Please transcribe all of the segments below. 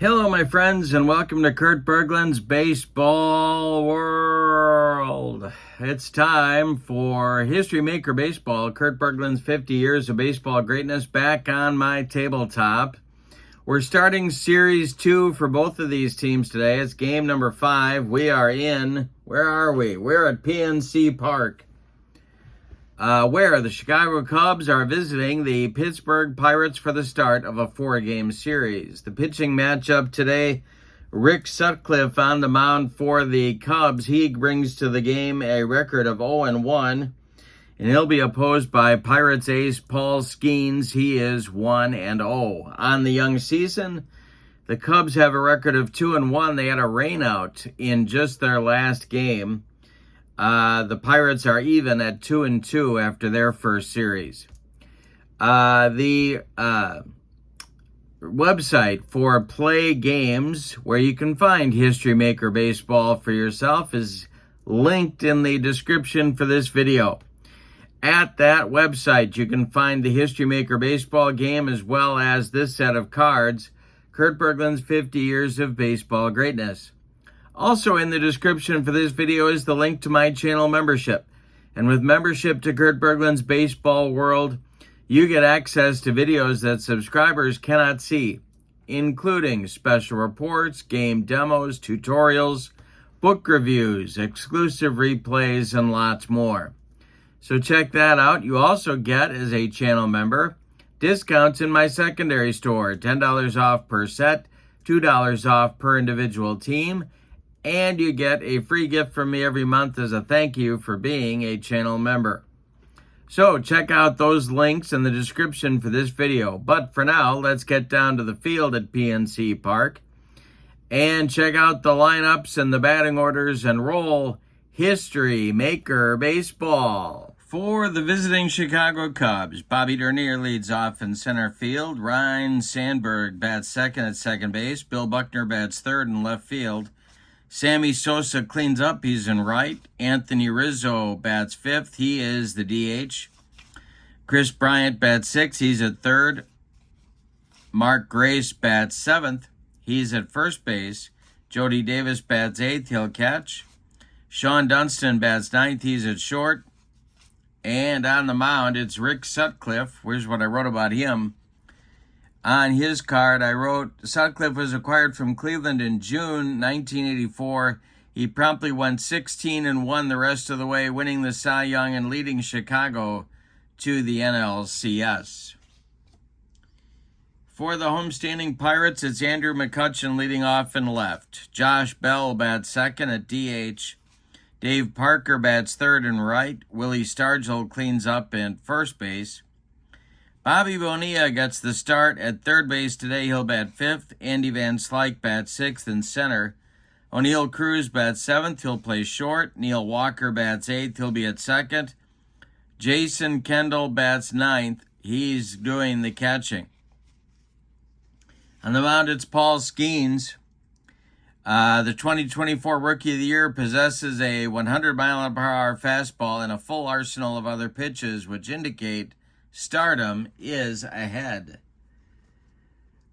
Hello, my friends, and welcome to Kurt Berglund's Baseball World. It's time for History Maker Baseball, Kurt Berglund's 50 Years of Baseball Greatness, back on my tabletop. We're starting Series 2 for both of these teams today. It's game number 5. We are in, where are we? We're at PNC Park, where the Chicago Cubs are visiting the Pittsburgh Pirates for the start of a 4-game series. The pitching matchup today, Rick Sutcliffe on the mound for the Cubs. He brings to the game a record of 0-1, and he'll be opposed by Pirates ace Paul Skenes. He is 1-0. On the young season, the Cubs have a record of 2-1. They had a rainout in just their last game. The Pirates are even at 2-2 after their first series. The website for PLAAY games, where you can find History Maker Baseball for yourself, is linked in the description for this video. At that website, you can find the History Maker Baseball game as well as this set of cards, Kurt Berglund's 50 Years of Baseball Greatness. Also in the description for this video is the link to my channel membership. And with membership to Kurt Berglund's Baseball World, you get access to videos that subscribers cannot see, including special reports, game demos, tutorials, book reviews, exclusive replays, and lots more. So check that out. You also get, as a channel member, discounts in my secondary store, $10 off per set, $2 off per individual team, and you get a free gift from me every month as a thank you for being a channel member. So check out those links in the description for this video. But for now, let's get down to the field at PNC Park and check out the lineups and the batting orders and roll History Maker Baseball. For the visiting Chicago Cubs, Bobby Dernier leads off in center field. Ryne Sandberg bats second at second base. Bill Buckner bats third in left field. Sammy Sosa cleans up. He's in right. Anthony Rizzo bats fifth. He is the DH. Chris Bryant bats sixth. He's at third. Mark Grace bats seventh. He's at first base. Jody Davis bats eighth. He'll catch. Sean Dunston bats ninth. He's at short. And on the mound, it's Rick Sutcliffe. Here's what I wrote about him. On his card, I wrote, Sutcliffe was acquired from Cleveland in June 1984. He promptly went 16-1 the rest of the way, winning the Cy Young and leading Chicago to the NLCS. For the homestanding Pirates, it's Andrew McCutchen leading off in left. Josh Bell bats second at DH. Dave Parker bats third and right. Willie Stargell cleans up in first base. Bobby Bonilla gets the start at third base today. He'll bat fifth. Andy Van Slyke bats sixth in center. O'Neill Cruz bats seventh. He'll play short. Neil Walker bats eighth. He'll be at second. Jason Kendall bats ninth. He's doing the catching. On the mound, it's Paul Skenes. The 2024 Rookie of the Year possesses a 100-mile-per-hour fastball and a full arsenal of other pitches, which indicate stardom is ahead.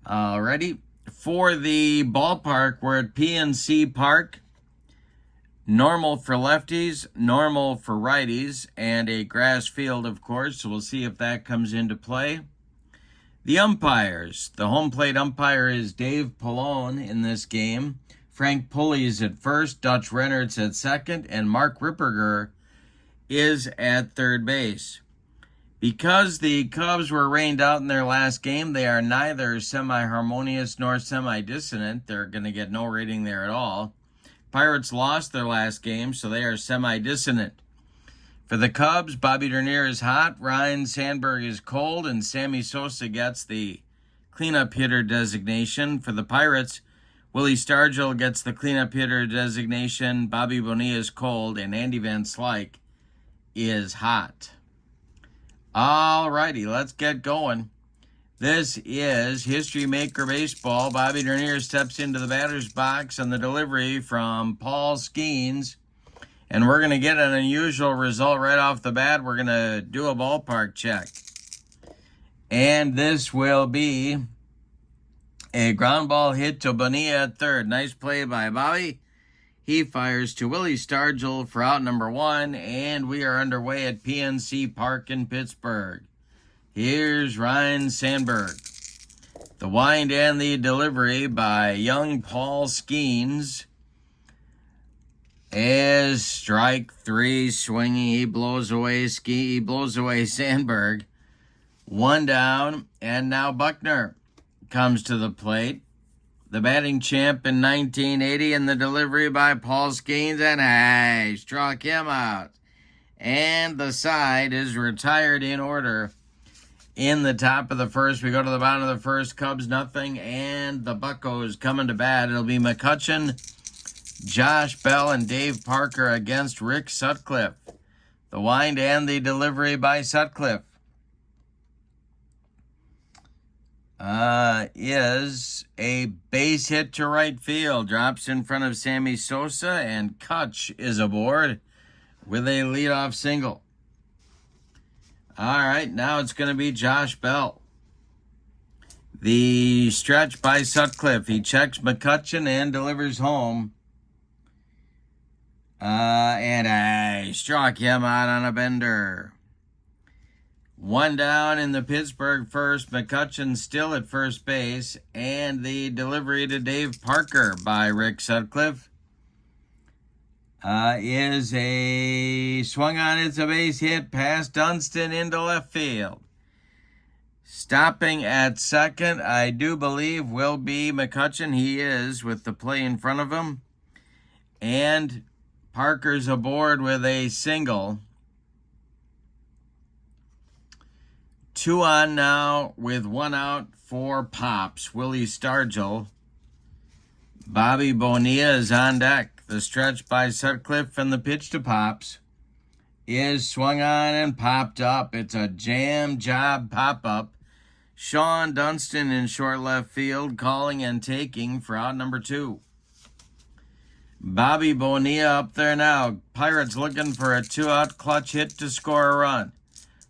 Alrighty. For the ballpark, we're at PNC Park. Normal for lefties, normal for righties, and a grass field, of course. So we'll see if that comes into play. The umpires. The home plate umpire is Dave Pallone in this game. Frank Pulley is at first, Dutch Reynolds at second, and Mark Ripperger is at third base. Because the Cubs were rained out in their last game, they are neither semi-harmonious nor semi-dissonant. They're going to get no rating there at all. Pirates lost their last game, so they are semi-dissonant. For the Cubs, Bobby Dernier is hot, Ryne Sandberg is cold, and Sammy Sosa gets the cleanup hitter designation. For the Pirates, Willie Stargell gets the cleanup hitter designation, Bobby Bonilla is cold, and Andy Van Slyke is hot. All righty, let's get going. This is History Maker Baseball. Bobby Dernier steps into the batter's box on the delivery from Paul Skenes. And we're going to get an unusual result right off the bat. We're going to do a ballpark check. And this will be A ground ball hit to Bonilla at third. Nice play by Bobby. He fires to Willie Stargell for out number 1, and we are underway at PNC Park in Pittsburgh. Here's Ryan Sandberg. The wind and the delivery by young Paul Skenes. As strike 3 swinging, he blows away Sandberg. 1 down, and now Buckner comes to the plate. The batting champ in 1980, and the delivery by Paul Skenes, and struck him out. And the side is retired in order. In the top of the first, we go to the bottom of the first. Cubs nothing, and the Buccos coming to bat. It'll be McCutchen, Josh Bell, and Dave Parker against Rick Sutcliffe. The wind and the delivery by Sutcliffe is a base hit to right field. Drops in front of Sammy Sosa, and Kutch is aboard with a leadoff single. All right, now it's going to be Josh Bell. The stretch by Sutcliffe. He checks McCutchen and delivers home. And struck him out on a bender. 1 down in the Pittsburgh first. McCutchen still at first base. And the delivery to Dave Parker by Rick Sutcliffe is a swung on. It's a base hit past Dunston into left field. Stopping at second, I do believe, will be McCutchen. He is, with the play in front of him. And Parker's aboard with a single. 2 on now with 1 out for Pops. Willie Stargell. Bobby Bonilla is on deck. The stretch by Sutcliffe and the pitch to Pops is swung on and popped up. It's a jam job pop-up. Sean Dunston in short left field, calling and taking for out number 2. Bobby Bonilla up there now. Pirates looking for a 2-out clutch hit to score a run.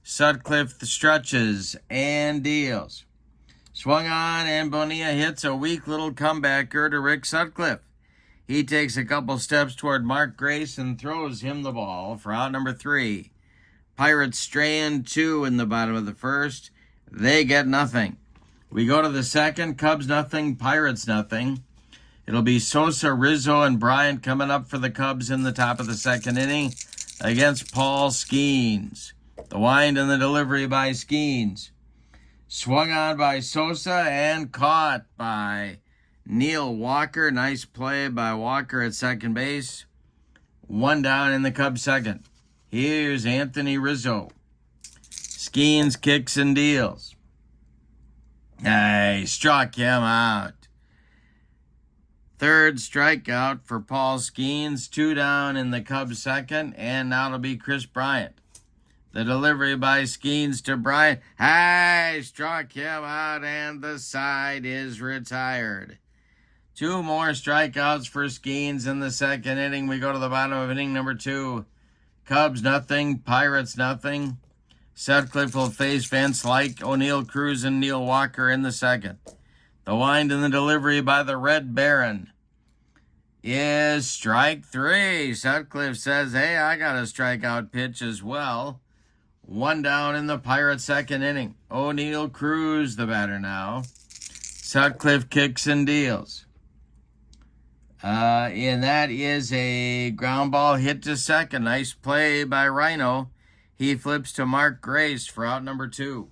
Sutcliffe stretches and deals. Swung on, and Bonilla hits a weak little comebacker to Rick Sutcliffe. He takes a couple steps toward Mark Grace and throws him the ball for out number 3. Pirates strand 2 in the bottom of the first. They get nothing. We go to the second. Cubs nothing, Pirates nothing. It'll be Sosa, Rizzo, and Bryant coming up for the Cubs in the top of the second inning against Paul Skenes. The wind and the delivery by Skenes. Swung on by Sosa and caught by Neil Walker. Nice play by Walker at second base. 1 down in the Cubs second. Here's Anthony Rizzo. Skenes kicks and deals. Struck him out. Third strikeout for Paul Skenes. 2 down in the Cubs second. And now it'll be Chris Bryant. The delivery by Skenes to Bryant. Struck him out, and the side is retired. 2 more strikeouts for Skenes in the second inning. We go to the bottom of inning number 2. Cubs nothing, Pirates nothing. Sutcliffe will face Vince Like, O'Neill Cruz, and Neil Walker in the second. The wind and the delivery by the Red Baron is strike 3. Sutcliffe says, I got a strikeout pitch as well. 1 down in the Pirates second inning. O'Neill Cruz, the batter now. Sutcliffe kicks and deals. And that is a ground ball hit to second. Nice play by Rhino. He flips to Mark Grace for out number 2.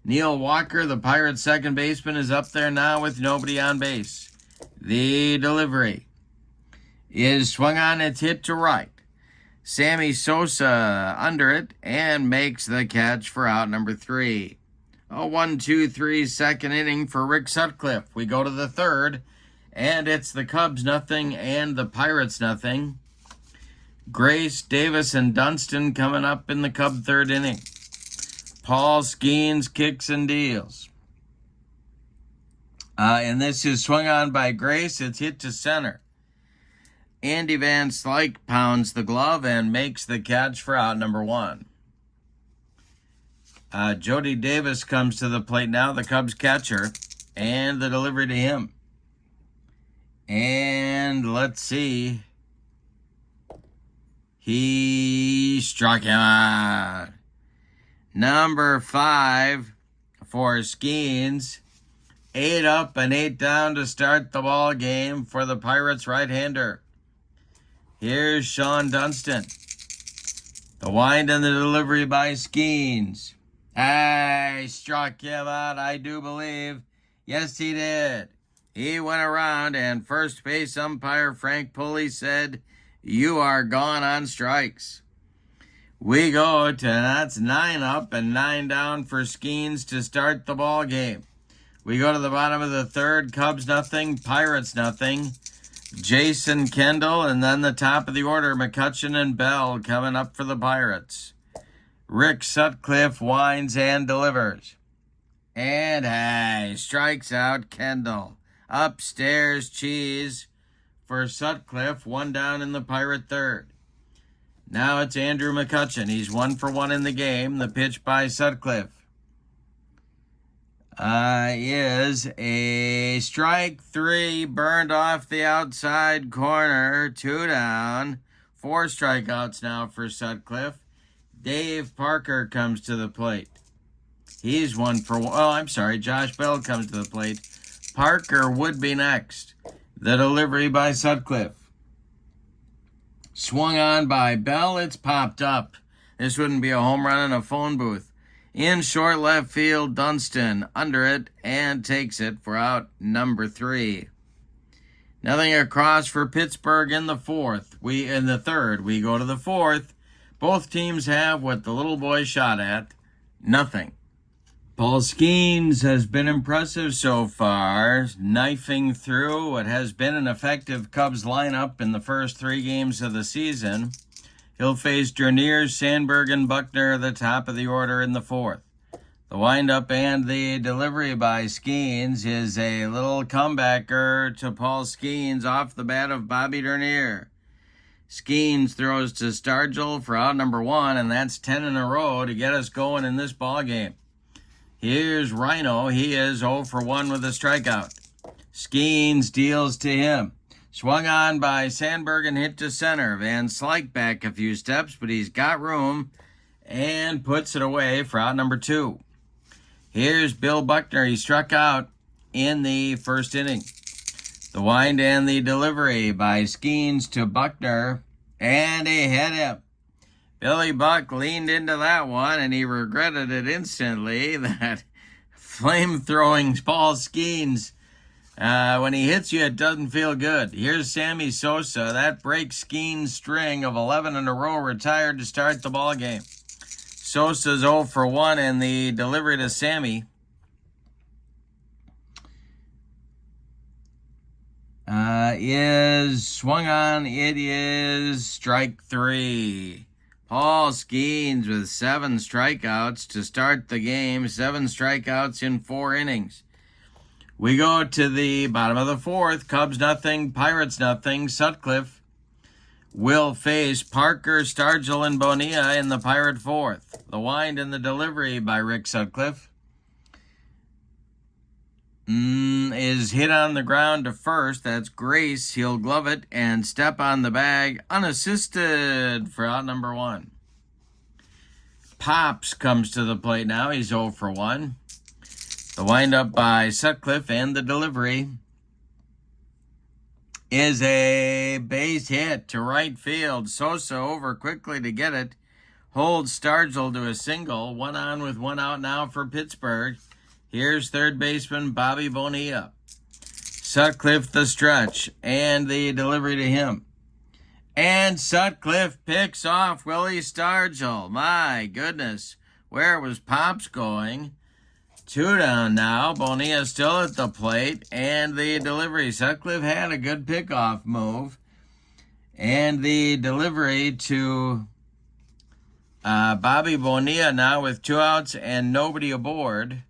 Neil Walker, the Pirates second baseman, is up there now with nobody on base. The delivery is swung on. It's hit to right. Sammy Sosa under it and makes the catch for out number 3. A 1-2-3 second inning for Rick Sutcliffe. We go to the third, and it's the Cubs nothing and the Pirates nothing. Grace, Davis, and Dunston coming up in the Cub third inning. Paul Skenes kicks and deals. And this is swung on by Grace. It's hit to center. Andy Van Slyke pounds the glove and makes the catch for out number 1. Jody Davis comes to the plate now, the Cubs catcher. and the delivery to him. And let's see. He struck him out. Number 5 for Skenes. 8 up and 8 down to start the ball game for the Pirates right-hander. Here's Sean Dunston. The wind and the delivery by Skenes. He struck him out, I do believe. Yes, he did. He went around, and first base umpire Frank Pulley said, "You are gone on strikes." We go to, that's 9 up and 9 down for Skenes to start the ball game. We go to the bottom of the third. Cubs nothing, Pirates nothing. Jason Kendall, and then the top of the order, McCutchen and Bell coming up for the Pirates. Rick Sutcliffe winds and delivers. And strikes out Kendall. Upstairs cheese for Sutcliffe, 1 down in the Pirate third. Now it's Andrew McCutchen. He's 1 for 1 in the game. The pitch by Sutcliffe is a strike 3, burned off the outside corner, 2 down. 4 strikeouts now for Sutcliffe. Dave Parker comes to the plate. He's 1 for 1. Oh, I'm sorry. Josh Bell comes to the plate. Parker would be next. The delivery by Sutcliffe. Swung on by Bell. It's popped up. This wouldn't be a home run in a phone booth. In short left field, Dunston under it and takes it for out number 3. Nothing across for Pittsburgh in the third. We go to the fourth. Both teams have what the little boy shot at. Nothing. Paul Skenes has been impressive so far, knifing through what has been an effective Cubs lineup in the first 3 games of the season. He'll face Dernier, Sandberg, and Buckner at the top of the order in the fourth. The windup and the delivery by Skenes is a little comebacker to Paul Skenes off the bat of Bobby Dernier. Skenes throws to Stargell for out number 1, and that's 10 in a row to get us going in this ball game. Here's Rhino. He is 0 for 1 with a strikeout. Skenes deals to him. Swung on by Sandberg and hit to center. Van Slyke back a few steps, but he's got room and puts it away for out number 2. Here's Bill Buckner. He struck out in the first inning. The wind and the delivery by Skenes to Buckner, and he hit him. Billy Buck leaned into that one, and he regretted it instantly. That flame-throwing Paul Skenes, when he hits you, it doesn't feel good. Here's Sammy Sosa. That breaks Skenes' string of 11 in a row, retired to start the ball game. Sosa's 0 for 1, and the delivery to Sammy is swung on. It is strike 3. Paul Skenes with 7 strikeouts to start the game. 7 strikeouts in 4 innings. We go to the bottom of the fourth. Cubs nothing, Pirates nothing. Sutcliffe will face Parker, Stargell, and Bonilla in the Pirate fourth. The wind and the delivery by Rick Sutcliffe is hit on the ground to first. That's Grace. He'll glove it and step on the bag unassisted for out number 1. Pops comes to the plate now. He's 0 for 1. The windup by Sutcliffe and the delivery is a base hit to right field. Sosa over quickly to get it. Holds Stargell to a single. 1 on with 1 out now for Pittsburgh. Here's third baseman Bobby Bonilla. Sutcliffe the stretch and the delivery to him. And Sutcliffe picks off Willie Stargell. My goodness, where was Pops going? 2 down now. Bonilla still at the plate. And the delivery. Sutcliffe had a good pickoff move. And the delivery to Bobby Bonilla now with 2 outs and nobody aboard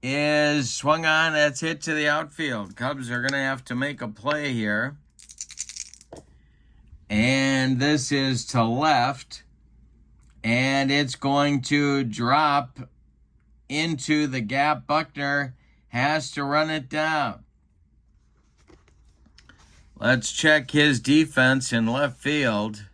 is swung on. That's hit to the outfield. Cubs are going to have to make a play here. And this is to left. And it's going to drop into the gap. Buckner has to run it down. Let's check his defense in left field.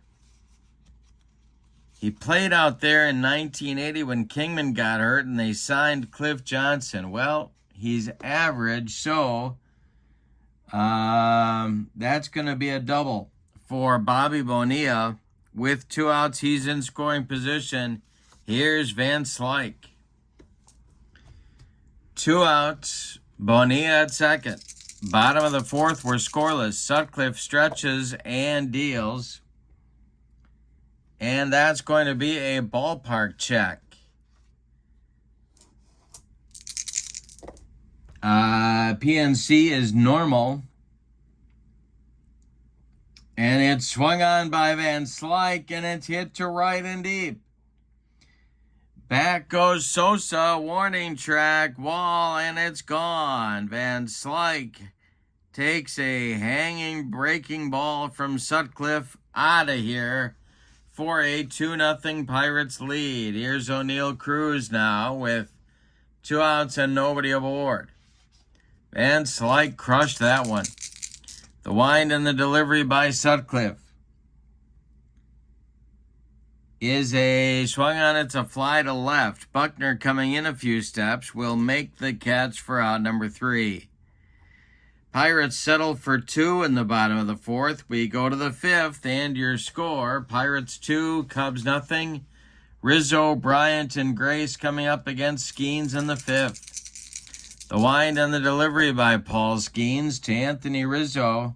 He played out there in 1980 when Kingman got hurt and they signed Cliff Johnson. Well, he's average, so that's going to be a double for Bobby Bonilla. With 2 outs, he's in scoring position. Here's Van Slyke. 2 outs, Bonilla at second. Bottom of the 4th, we're scoreless. Sutcliffe stretches and deals. And that's going to be a ballpark check. PNC is normal. And it's swung on by Van Slyke, and it's hit to right and deep. Back goes Sosa, warning track, wall, and it's gone. Van Slyke takes a hanging, breaking ball from Sutcliffe out of here for a 2-0 Pirates lead. Here's O'Neill Cruz now with 2 outs and nobody aboard. Van Slyke crushed that one. The wind and the delivery by Sutcliffe is a swung on. It's a fly to left. Buckner coming in a few steps will make the catch for out number 3. Pirates settle for 2 in the bottom of the 4th. We go to the 5th, and your score, Pirates 2, Cubs nothing. Rizzo, Bryant, and Grace coming up against Skenes in the 5th. The wind and the delivery by Paul Skenes to Anthony Rizzo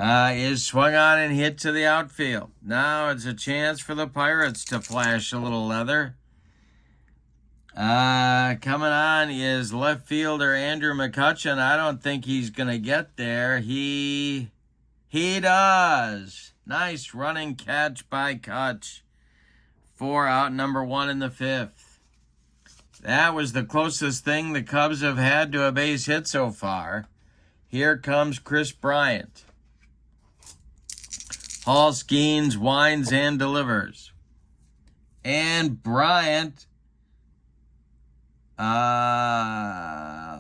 is swung on and hit to the outfield. Now it's a chance for the Pirates to flash a little leather. Coming on is left fielder Andrew McCutchen. I don't think he's going to get there. He does. Nice running catch by Kutch for out number 1 in the 5th. That was the closest thing the Cubs have had to a base hit so far. Here comes Chris Bryant. Paul Skenes winds and delivers. And Bryant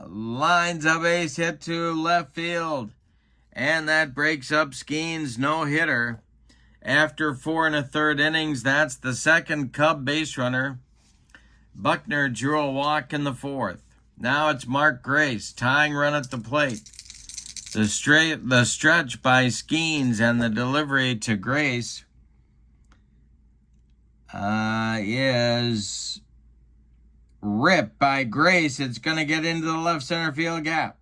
lines a base hit to left field. And that breaks up Skenes' no-hitter. After 4 1/3 innings, that's the second Cub base runner. Buckner drew a walk in the 4th. Now it's Mark Grace, tying run at the plate. The stretch by Skenes and the delivery to Grace is ripped by Grace. It's going to get into the left center field gap.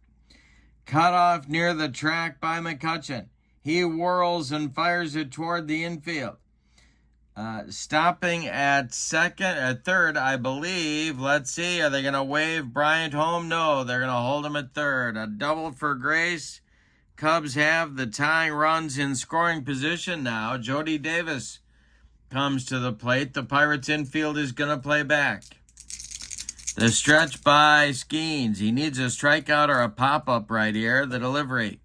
Cut off near the track by McCutchen. He whirls and fires it toward the infield. Stopping at third, I believe. Let's see, are they going to wave Bryant home? No, they're going to hold him at third. A double for Grace. Cubs have the tying runs in scoring position now. Jody Davis comes to the plate. The Pirates infield is going to play back. The stretch by Skenes. He needs a strikeout or a pop-up right here. The delivery.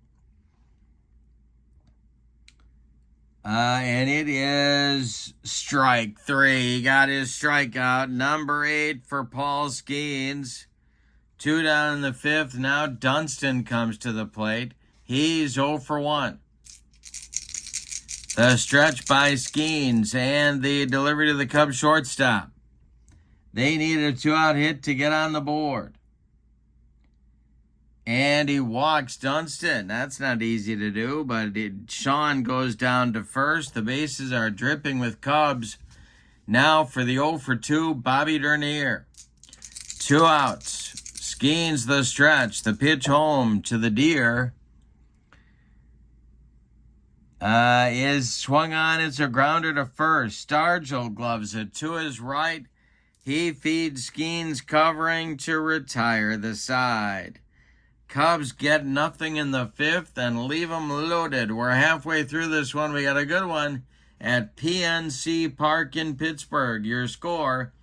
And it is strike 3. He got his strikeout. Number 8 for Paul Skenes. 2 down in the 5th. Now Dunston comes to the plate. He's 0 for 1. The stretch by Skenes and the delivery to the Cubs shortstop. They need a 2-out hit to get on the board. And he walks Dunston. That's not easy to do, but Sean goes down to first. The bases are dripping with Cubs. Now for the 0 for 2, Bobby Dernier. 2 outs. Skenes the stretch. The pitch home to the Deer is swung on. It's a grounder to first. Stargell gloves it to his right. He feeds Skenes covering to retire the side. Cubs get nothing in the 5th and leave them loaded. We're halfway through this one. We got a good one at PNC Park in Pittsburgh. Your score,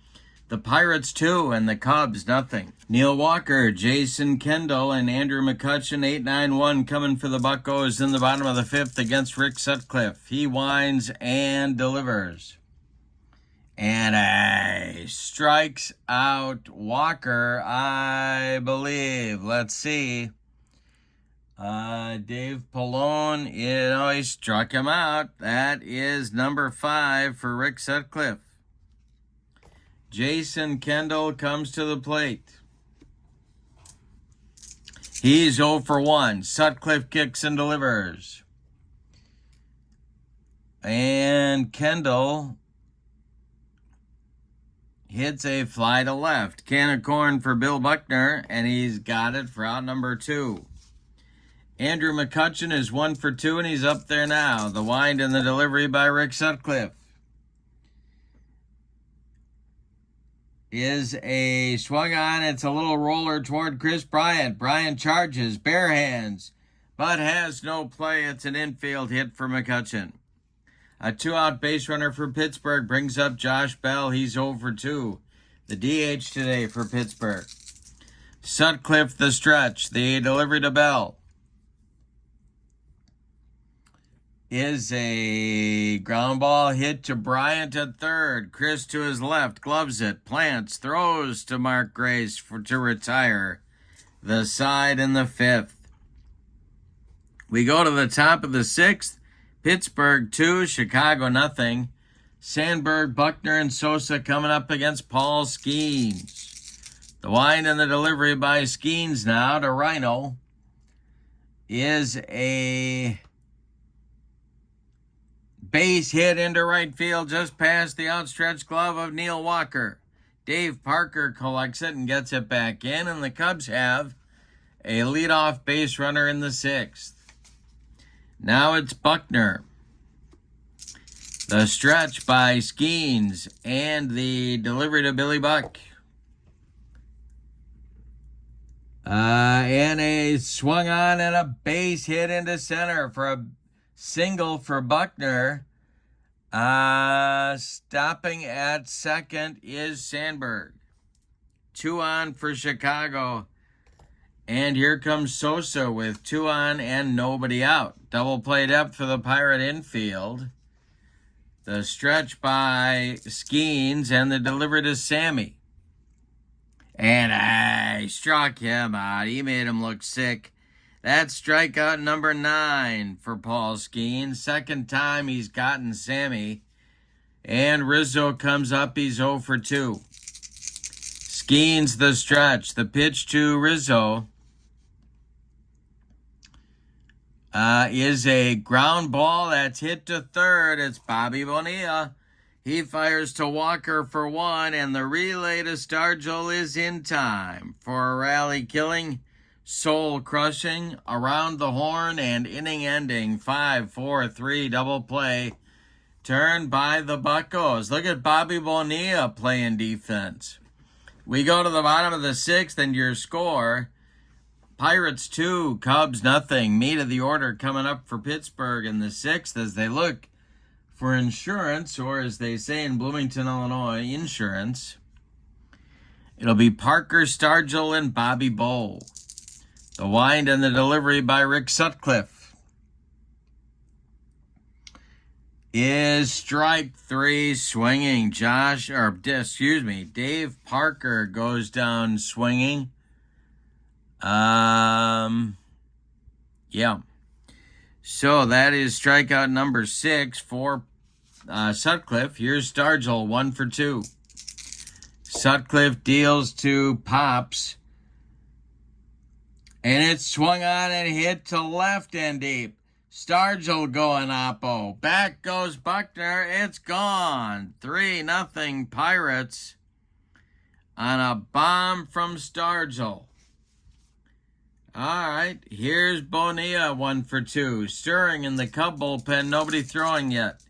the Pirates 2 and the Cubs nothing. Neil Walker, Jason Kendall, and Andrew McCutchen, 8-9-1 coming for the Buccos in the bottom of the 5th against Rick Sutcliffe. He winds and delivers. And strikes out Walker, I believe. Let's see. Dave Pallone, he struck him out. That is number 5 for Rick Sutcliffe. Jason Kendall comes to the plate. He's 0 for 1. Sutcliffe kicks and delivers. And Kendall hits a fly to left. Can of corn for Bill Buckner, and he's got it for out number 2. Andrew McCutcheon is 1 for 2, and he's up there now. The wind and the delivery by Rick Sutcliffe is a swung on. It's a little roller toward Chris Bryant. Bryant charges, bare hands, but has no play. It's an infield hit for McCutcheon. A 2-out base runner for Pittsburgh brings up Josh Bell. He's 0 for 2. The DH today for Pittsburgh. Sutcliffe the stretch. The delivery to Bell is a ground ball hit to Bryant at third. Chris to his left, gloves it, plants, throws to Mark Grace to retire the side in the 5th. We go to the top of the 6th. Pittsburgh 2, Chicago nothing. Sandberg, Buckner, and Sosa coming up against Paul Skenes. The wind and the delivery by Skenes now to Rhino is a base hit into right field just past the outstretched glove of Neil Walker. Dave Parker collects it and gets it back in, and the Cubs have a leadoff base runner in the 6th. Now it's Buckner. The stretch by Skenes and the delivery to Billy Buck. And a swung on and a base hit into center for a single for Buckner. Stopping at second is Sandberg. 2 on for Chicago. And here comes Sosa with 2 on and nobody out. Double play depth for the Pirate infield. The stretch by Skenes and the delivery to Sammy. And I struck him out. He made him look sick. That's strikeout number 9 for Paul Skenes. Second time he's gotten Sammy. And Rizzo comes up. He's 0 for 2. Skenes the stretch. The pitch to Rizzo is a ground ball that's hit to third. It's Bobby Bonilla. He fires to Walker for 1, and the relay to Stargell is in time for a rally-killing, soul-crushing, around the horn, and inning-ending 5-4-3 double play turned by the Buccos. Look at Bobby Bonilla playing defense. We go to the bottom of the 6th, and your score: Pirates 2, Cubs nothing. Meat of the order coming up for Pittsburgh in the 6th as they look for insurance, or as they say in Bloomington, Illinois, insurance. It'll be Parker, Stargell, and Bobby Bowe. The wind and the delivery by Rick Sutcliffe is strike 3, swinging. Dave Parker goes down swinging. So that is strikeout number 6 for Sutcliffe. Here's Stargell, 1 for 2. Sutcliffe deals to Pops. And it's swung on and hit to left and deep. Stargell going oppo. Back goes Buckner. It's gone. 3-0 Pirates on a bomb from Stargell. All right, here's Bonilla, 1 for 2. Stirring in the Cub bullpen, nobody throwing yet.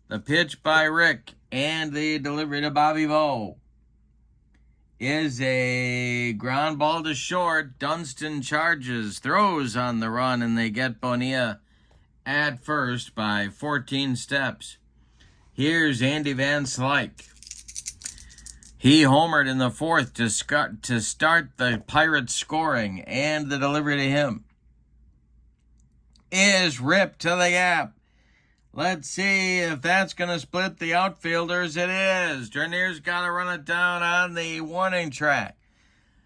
The pitch by Rick and the delivery to Bobby Bowe is a ground ball to short. Dunston charges, throws on the run, and they get Bonilla at first by 14 steps. Here's Andy Van Slyke. He homered in the 4th to start the Pirates scoring, and the delivery to him is ripped to the gap. Let's see if that's going to split the outfielders. It is. Dernier's got to run it down on the warning track.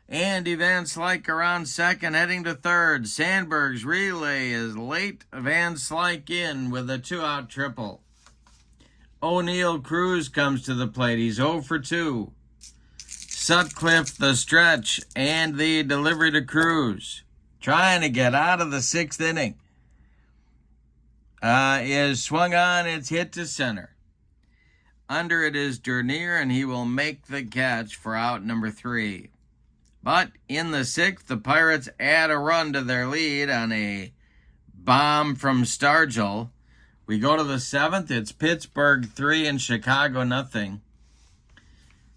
Andy Van Slyke around second, heading to third. Sandberg's relay is late. Van Slyke in with a 2-out triple. O'Neill Cruz comes to the plate. He's 0 for 2. Sutcliffe the stretch and the delivery to Cruz. Trying to get out of the 6th inning. Is swung on, it's hit to center. Under it is Dernier, and he will make the catch for out number 3. But in the 6th, the Pirates add a run to their lead on a bomb from Stargell. We go to the 7th, it's Pittsburgh 3 and Chicago nothing.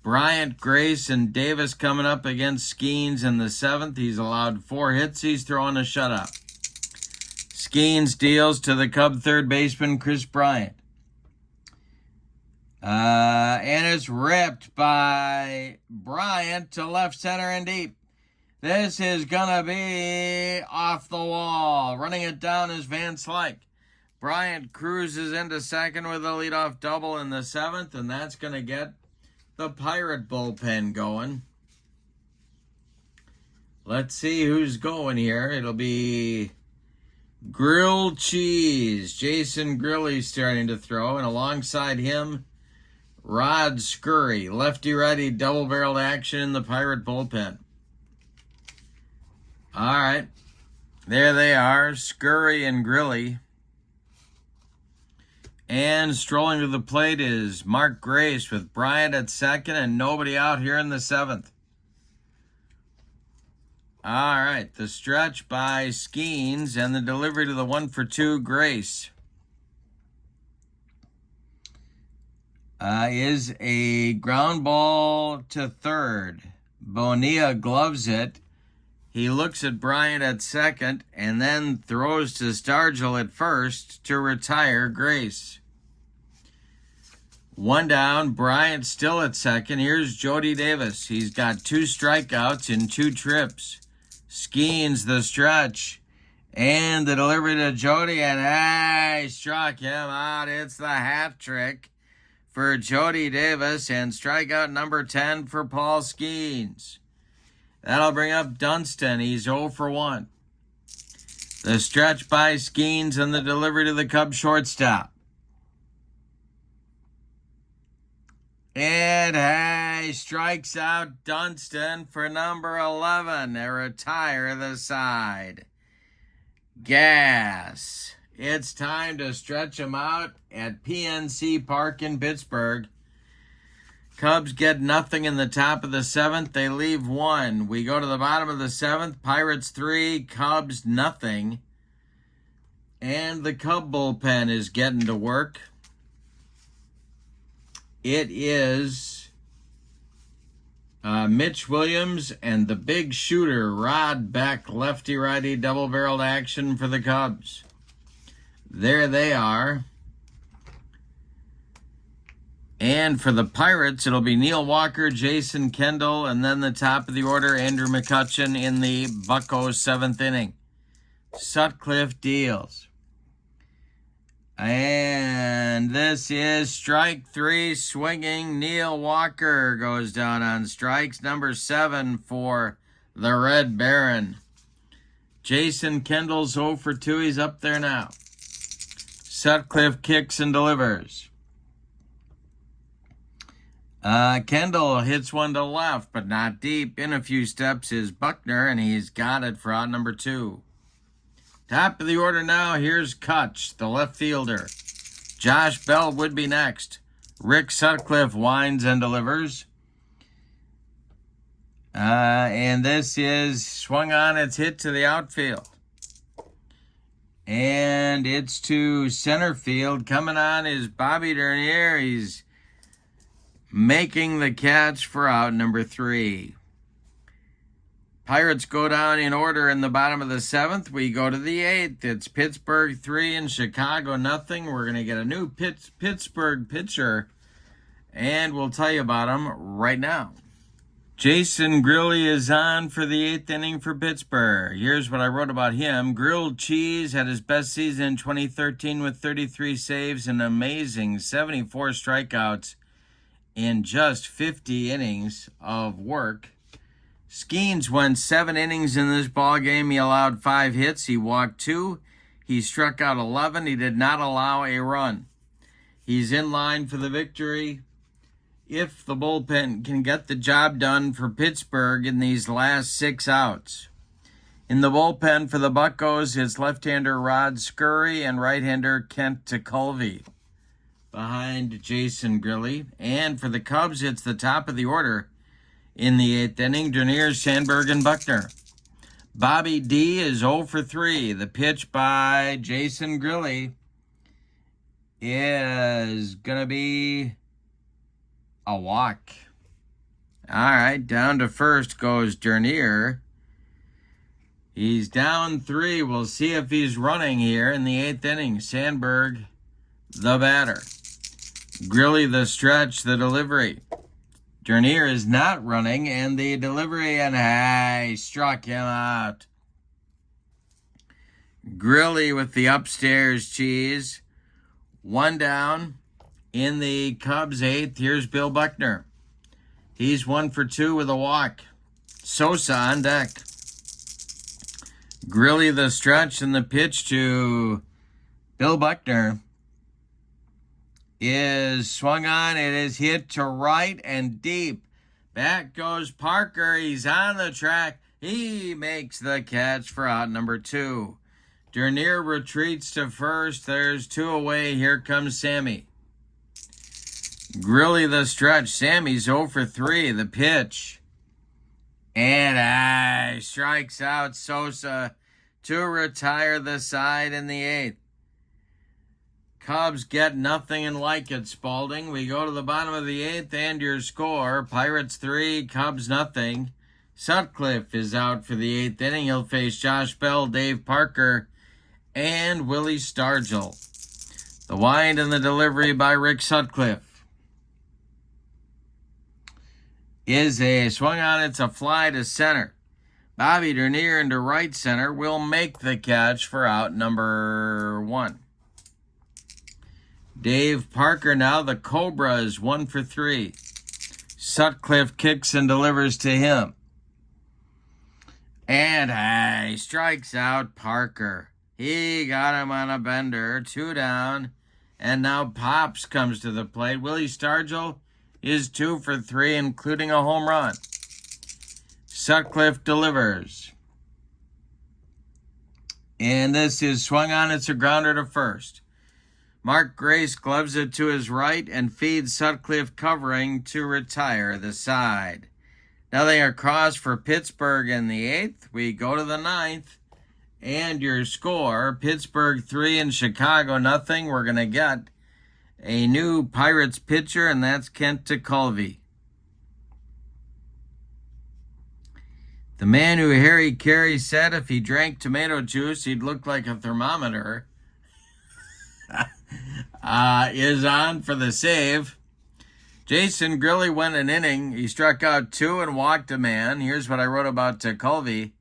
Bryant, Grace, and Davis coming up against Skenes in the 7th. He's allowed 4 hits. He's throwing a shutout. Skenes deals to the Cub third baseman, Chris Bryant. And it's ripped by Bryant to left center and deep. This is going to be off the wall. Running it down is Van Slyke. Bryant cruises into second with a leadoff double in the 7th, and that's going to get the Pirate bullpen going. Let's see who's going here. It'll be Grilled Cheese. Jason Grilly's starting to throw, and alongside him, Rod Scurry. Lefty-righty double-barreled action in the Pirate bullpen. All right. There they are, Scurry and Grilly. And strolling to the plate is Mark Grace with Bryant at second and nobody out here in the 7th. All right, the stretch by Skenes and the delivery to the 1 for 2 Grace is a ground ball to third. Bonilla gloves it. He looks at Bryant at second and then throws to Stargell at first to retire Grace. 1 down, Bryant still at second. Here's Jody Davis. He's got 2 strikeouts in 2 trips. Skenes the stretch and the delivery to Jody, and he struck him out. It's the hat trick for Jody Davis and strikeout number 10 for Paul Skenes. That'll bring up Dunston. He's 0 for 1. The stretch by Skenes and the delivery to the Cub shortstop. And he strikes out Dunston for number 11. They retire the side. Gas. It's time to stretch him out at PNC Park in Pittsburgh. Cubs get nothing in the top of the 7th. They leave 1. We go to the bottom of the 7th. Pirates 3, Cubs nothing. And the Cub bullpen is getting to work. It is Mitch Williams and the big shooter, Rod Beck, lefty-righty double-barreled action for the Cubs. There they are. And for the Pirates, it'll be Neil Walker, Jason Kendall, and then the top of the order, Andrew McCutchen in the Buccos 7th inning. Sutcliffe deals. And this is strike 3, swinging. Neil Walker goes down on strikes. Number 7 for the Red Baron. Jason Kendall's 0 for 2. He's up there now. Sutcliffe kicks and delivers. Kendall hits one to left, but not deep. In a few steps is Buckner, and he's got it for out number 2. Top of the order now, here's Kutch, the left fielder. Josh Bell would be next. Rick Sutcliffe winds and delivers. And this is swung on, it's hit to the outfield. And it's to center field. Coming on is Bobby Dernier. He's making the catch for out number 3. Pirates go down in order in the bottom of the 7th. We go to the 8th. It's Pittsburgh 3 and Chicago nothing. We're going to get a new Pittsburgh pitcher, and we'll tell you about him right now. Jason Grilli is on for the 8th inning for Pittsburgh. Here's what I wrote about him. Grilled Cheese had his best season in 2013 with 33 saves and an amazing 74 strikeouts in just 50 innings of work. Skenes went 7 innings in this ball game. He allowed 5 hits. He walked 2. He struck out 11. He did not allow a run. He's in line for the victory if the bullpen can get the job done for Pittsburgh in these last 6 outs. In the bullpen for the Buccos, it's left-hander Rod Scurry and right-hander Kent Tekulve behind Jason Grilli. And for the Cubs, it's the top of the order in the 8th inning, Dernier, Sandberg, and Buckner. Bobby D is 0 for 3. The pitch by Jason Grilli is going to be a walk. All right, down to first goes Dernier. He's down 3. We'll see if he's running here in the 8th inning. Sandberg, the batter. Grilli, the stretch, the delivery. Dernier is not running, and the delivery, and he struck him out. Grilli with the upstairs cheese. 1 down. In the Cubs' 8th, here's Bill Buckner. He's 1 for 2 with a walk. Sosa on deck. Grilli the stretch, and the pitch to Bill Buckner is swung on. It is hit to right and deep. Back goes Parker. He's on the track. He makes the catch for out number 2. Dernier retreats to first. There's 2 away. Here comes Sammy. Grilli the stretch. Sammy's 0 for 3. The pitch. And strikes out Sosa to retire the side in the 8th. Cubs get nothing and like it, Spalding. We go to the bottom of the 8th and your score. Pirates 3, Cubs nothing. Sutcliffe is out for the 8th inning. He'll face Josh Bell, Dave Parker, and Willie Stargell. The wind and the delivery by Rick Sutcliffe is a swung on. It's a fly to center. Bobby Dernier into right center will make the catch for out number 1. Dave Parker now, the Cobra, is 1 for 3. Sutcliffe kicks and delivers to him. And he strikes out Parker. He got him on a bender. 2 down. And now Pops comes to the plate. Willie Stargell is 2 for 3, including a home run. Sutcliffe delivers. And this is swung on. It's a grounder to first. Mark Grace gloves it to his right and feeds Sutcliffe covering to retire the side. Nothing across for Pittsburgh in the 8th. We go to the 9th. And your score, Pittsburgh 3 and Chicago nothing. We're going to get a new Pirates pitcher, and that's Kent Tekulve. The man who Harry Carey said if he drank tomato juice, he'd look like a thermometer, is on for the save. Jason Grilli went an inning. He struck out 2 and walked a man. Here's what I wrote about Tekulve.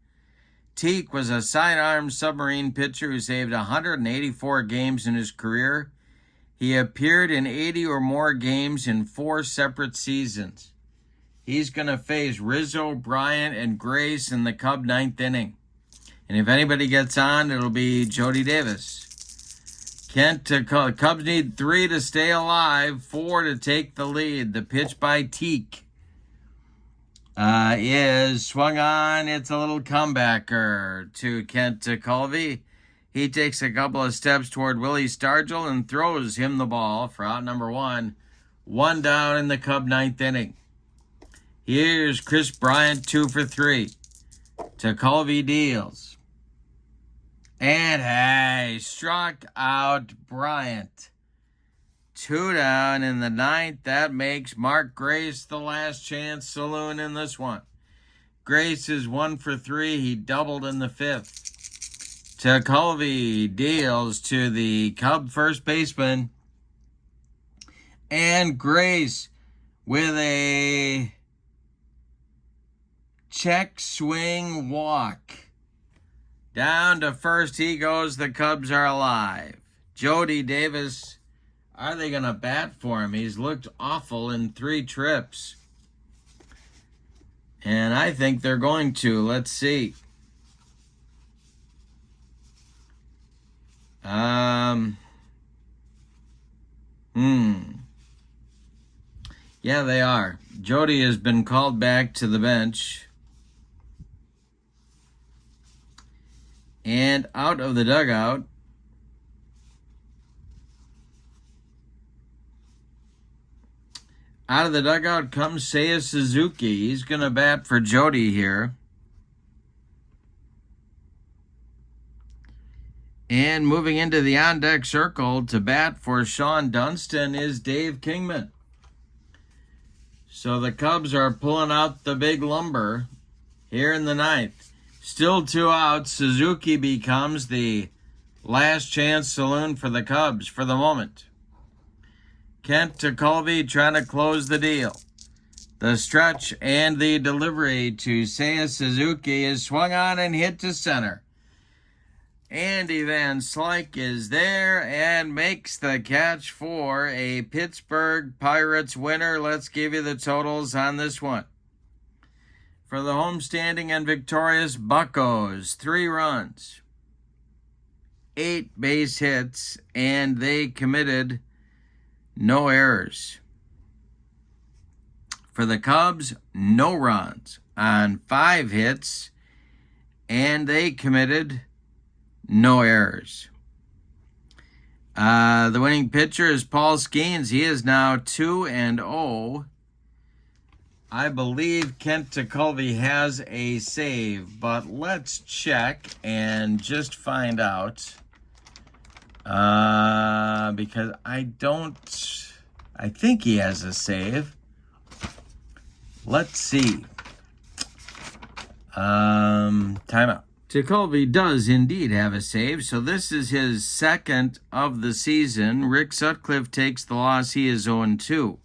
Teak was a sidearm submarine pitcher who saved 184 games in his career. He appeared in 80 or more games in 4 separate seasons. He's going to face Rizzo, Bryant, and Grace in the Cub 9th inning. And if anybody gets on, it'll be Jody Davis. Cubs need 3 to stay alive, 4 to take the lead. The pitch by Teak is swung on. It's a little comebacker to Kent Tekulve. He takes a couple of steps toward Willie Stargell and throws him the ball for out number 1. 1 down in the Cub 9th inning. Here's Chris Bryant, 2 for 3. Tekulve deals. And he struck out Bryant. 2 down in the 9th. That makes Mark Grace the last chance saloon in this one. Grace is 1 for 3. He doubled in the 5th. Tekulve deals to the Cub first baseman. And Grace with a check, swing, walk. Down to first he goes. The Cubs are alive. Jody Davis, are they going to bat for him? He's looked awful in 3 trips. And I think they're going to. Let's see. Yeah, they are. Jody has been called back to the bench. And out of the dugout, comes Seiya Suzuki. He's going to bat for Jody here. And moving into the on-deck circle to bat for Sean Dunston is Dave Kingman. So the Cubs are pulling out the big lumber here in the 9th. Still 2 outs. Suzuki becomes the last chance saloon for the Cubs for the moment. Kent Tekulve trying to close the deal. The stretch and the delivery to Seiya Suzuki is swung on and hit to center. Andy Van Slyke is there and makes the catch for a Pittsburgh Pirates winner. Let's give you the totals on this one. For the homestanding and victorious Buccos, 3 runs, 8 base hits, and they committed no errors. For the Cubs, no runs on 5 hits, and they committed no errors. The winning pitcher is Paul Skenes. He is now 2-0. I believe Kent Tekulve has a save, but let's check and just find out. Because I think he has a save. Let's see. Timeout. Tekulve does indeed have a save, so this is his 2nd of the season. Rick Sutcliffe takes the loss. He is 0-2.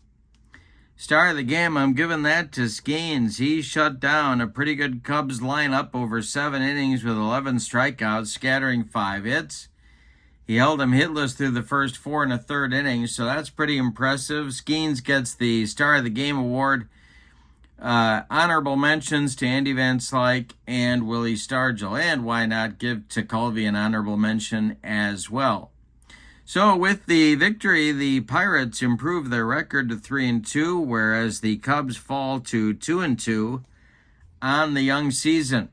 Star of the game, I'm giving that to Skenes. He shut down a pretty good Cubs lineup over 7 innings with 11 strikeouts, scattering 5 hits. He held him hitless through the first 4 1/3 innings, so that's pretty impressive. Skenes gets the Star of the Game award. Honorable mentions to Andy Van Slyke and Willie Stargell. And why not give Tekulve an honorable mention as well? So with the victory, the Pirates improve their record to 3-2, whereas the Cubs fall to 2-2 on the young season.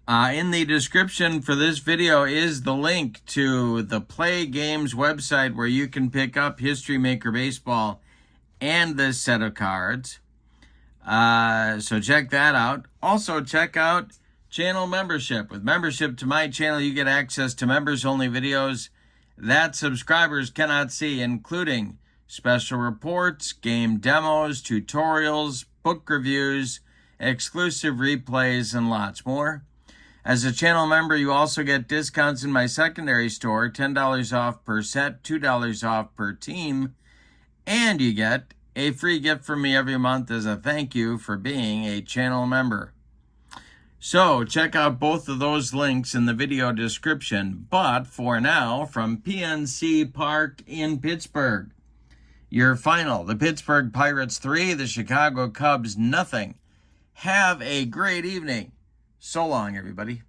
In the description for this video is the link to the PLAAY Games website where you can pick up History Maker Baseball and this set of cards. So check that out. Also check out channel membership. With membership to my channel, you get access to members-only videos that subscribers cannot see, including special reports, game demos, tutorials, book reviews, exclusive replays, and lots more. As a channel member, you also get discounts in my secondary store, $10 off per set, $2 off per team, and you get a free gift from me every month as a thank you for being a channel member. So check out both of those links in the video description. But for now, from PNC Park in Pittsburgh, your final, the Pittsburgh Pirates 3, the Chicago Cubs nothing. Have a great evening. So long, everybody.